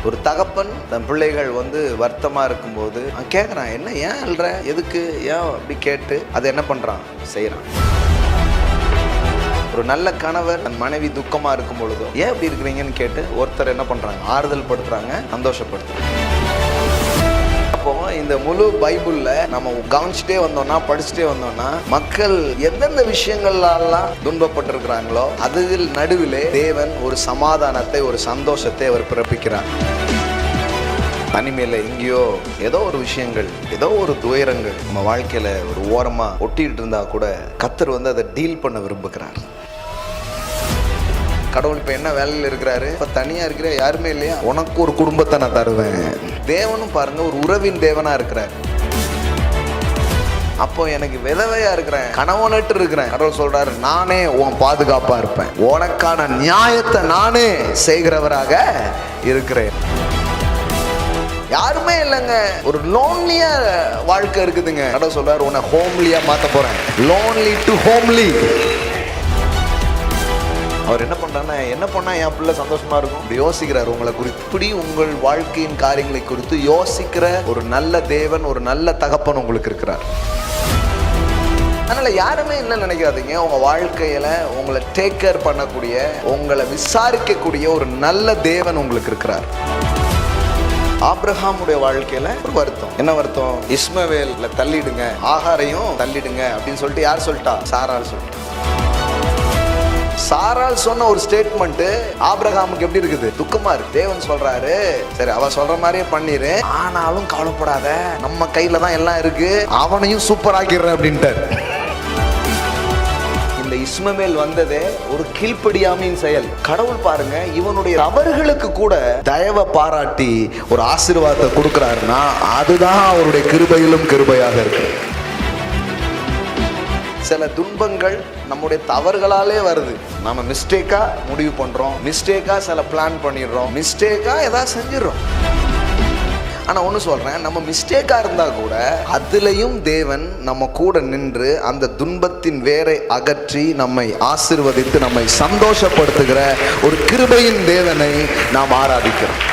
ஒரு தகப்பன் தன் பிள்ளைகள் வருத்தமா இருக்கும்போது கேட்குறான், என்ன ஏன் அல்ற, எதுக்கு, ஏன் அப்படி கேட்டு அதை என்ன பண்றான், செய்யறான். ஒரு நல்ல கணவர் தன் மனைவி துக்கமா இருக்கும் பொழுதோ ஏன் இப்படி இருக்கிறீங்கன்னு கேட்டு ஒருத்தர் என்ன பண்றாங்க, ஆறுதல் படுத்துறாங்க, சந்தோஷப்படுத்துறாங்க. அப்போ இந்த முழு பைபிள்ல நம்ம கவனிச்சுட்டே வந்தோம்னா, படிச்சுட்டே வந்தோம்னா, மக்கள் எந்தெந்த விஷயங்கள்லாம் துன்பப்பட்டிருக்கிறாங்களோ அதில் நடுவிலே தேவன் ஒரு சமாதானத்தை, ஒரு சந்தோஷத்தை அவர் பிறப்பிக்கிறார். தனிமையில எங்கேயோ ஏதோ ஒரு விஷயங்கள், ஏதோ ஒரு துயரங்கள் நம்ம வாழ்க்கையில ஒரு ஓரமா ஒட்டிட்டு இருந்தா கூட கர்த்தர் அதை டீல் பண்ண விரும்புகிறார். கடவுள் இப்ப என்ன வேலையில் இருக்கிறாரு, இப்ப தனியா இருக்கிற, யாருமே இல்லையா, உனக்கு ஒரு குடும்பத்தை நான் தருவேன். தேவனும் பாருங்க ஒரு உறவின் தேவனா இருக்கிறார். அப்போ எனக்கு விதவையா இருக்கிறேன், கணவனட்டு இருக்கிறேன், கடவுள் சொல்றாரு, நானே உன் பாதுகாப்பா இருப்பேன், உனக்கான நியாயத்தை நானே செய்கிறவராக இருக்கிறேன். யாருமே இல்லைங்க, ஒரு லோன்லியா வாழ்க்கை இருக்குதுங்க. கடவுள் சொல்றாரு, உன்னை ஹோம்லியா மாத்த போறேன், லோன்லி டு ஹோம்லி. அவர் என்ன பண்றாருன்னா, என்ன பண்ணா என் பிள்ளை சந்தோஷமா இருக்கும், இப்படி யோசிக்கிறார் உங்களை குறித்து. இப்படி உங்கள் வாழ்க்கையின் காரியங்களை குறித்து யோசிக்கிற ஒரு நல்ல தேவன், ஒரு நல்ல தகப்பன் உங்களுக்கு இருக்கிறார். அதனால யாருமே இல்லைன்னு நினைக்காதீங்க. உங்க வாழ்க்கையில உங்களை டேக் கேர் பண்ணக்கூடிய, உங்களை விசாரிக்கக்கூடிய ஒரு நல்ல தேவன் உங்களுக்கு இருக்கிறார். ஆபிரகாமுடைய வாழ்க்கையில ஒரு வருத்தம், என்ன வருத்தம், இஸ்மவேல்ல தள்ளிடுங்க, ஆகாரையும் தள்ளிடுங்க அப்படின்னு சொல்லிட்டு யார் சொல்லிட்டா, சாராள் சொல்லிட்டா. சாராள் சொன்ன ஒரு ஸ்டேட்மெண்ட் ஆபிரகாமுக்கு எப்படி இருக்குது, துக்கமா இருக்கு. தேவன் சொல்றாரு, சரி அவ சொல்ற மாதிரியே பண்ணிரு, ஆனாலும் கவலைப்படாத, நம்ம கையில தான் எல்லாம் இருக்கு, அவனையும் சூப்பர் ஆக்கிடுறேன் அப்படின்ட்டார். இந்த இஸ்மவேல் வந்ததே ஒரு கீழ்ப்படியாமையின் செயல். கடவுள் பாருங்க, இவனுடைய தவறுகளுக்கு கூட தயவை பாராட்டி ஒரு ஆசீர்வாதத்தை கொடுக்கிறாருன்னா அதுதான் அவருடைய கிருபையிலும் கிருபையாக இருக்கு. சில துன்பங்கள் நம்முடைய தவறுகளாலே வருது. நம்ம மிஸ்டேக்கா முடிவு பண்றோம், மிஸ்டேக்கா சில பிளான் பண்ணிடுறோம், மிஸ்டேக்கா ஏதாவது செஞ்சிடறோம். ஆனா ஒண்ணு சொல்றேன், நம்ம மிஸ்டேக்கா இருந்தா கூட அதுலயும் தேவன் நம்ம கூட நின்று அந்த துன்பத்தின் வேரை அகற்றி நம்மை ஆசீர்வதித்து நம்மை சந்தோஷப்படுத்துகிற ஒரு கிருபையின் தேவனை நாம் ஆராதிக்கிறோம்.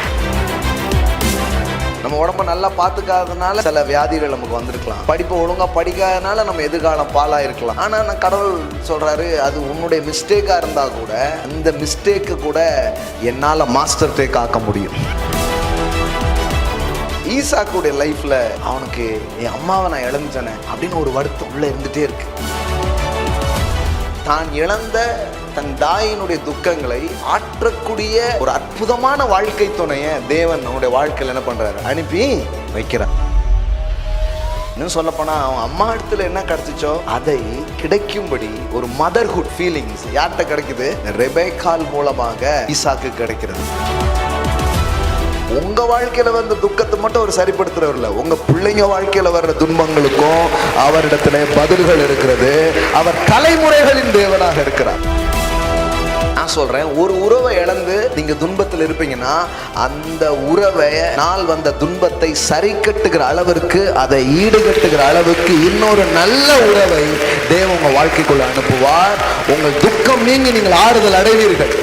நம்ம உடம்ப நல்லா பார்த்துக்காதனால சில வியாதிகள் நமக்கு வந்திருக்கலாம், படிப்பை ஒழுங்கா படிக்காதனால நம்ம எதிர்காலம் பாலா இருக்கலாம். ஆனா நான் கடவுள் சொல்றாரு, அது உன்னுடைய மிஸ்டேக்கா இருந்தா கூட அந்த மிஸ்டேக்கு கூட என்னால மாஸ்டர் டேக் ஆக்க முடியும். ஈசாக்குடைய லைஃப்ல அவனுக்கு என் அம்மாவை நான் இழந்துட்டேனே அப்படின்னு ஒரு வருத்தம் உள்ள இருந்துட்டே இருக்கு. தான் இழந்த தன் தாயினுடைய துக்கங்களை ஆற்றக்கூடிய ஒரு அற்புதமான வாழ்க்கை துணைய தேவன் நம்முடைய வாழ்க்கையில் என்ன பண்றாரு, அனுப்பி வைக்கிறார். இன்னும் சொல்ல போனா அவன் அம்மா இடத்துல என்ன கிடைச்சிச்சோ அதை கிடைக்கும்படி ஒரு மதர்ஹுட் ஃபீலிங்ஸ் யார்கிட்ட கிடைக்குது, ரெபேக்காள் மூலமாக ஈசாக்கு கிடைக்கிறது. உங்க வாழ்க்கையில வந்த துக்கத்தை மட்டும் அவர் சரிப்படுத்துறவர் இல்ல, உங்க பிள்ளைங்க வாழ்க்கையில வர்ற துன்பங்களுக்கும் அவரிடத்துல பதில்கள் இருக்கிறது. அவர் தலைமுறைகளின் தேவனாக இருக்கிறார். நான் சொல்றேன், ஒரு உறவை இழந்து நீங்க துன்பத்தில் இருப்பீங்கன்னா அந்த உறவை நாள் வந்த துன்பத்தை சரி கட்டுகிற அளவிற்கு, அதை ஈடுகட்டுகிற அளவுக்கு இன்னொரு நல்ல உறவை தேவன் உங்க வாழ்க்கைக்குள்ள அனுப்புவார். உங்கள் துக்கம் நீங்கி நீங்கள் ஆறுதல் அடைவீர்கள்.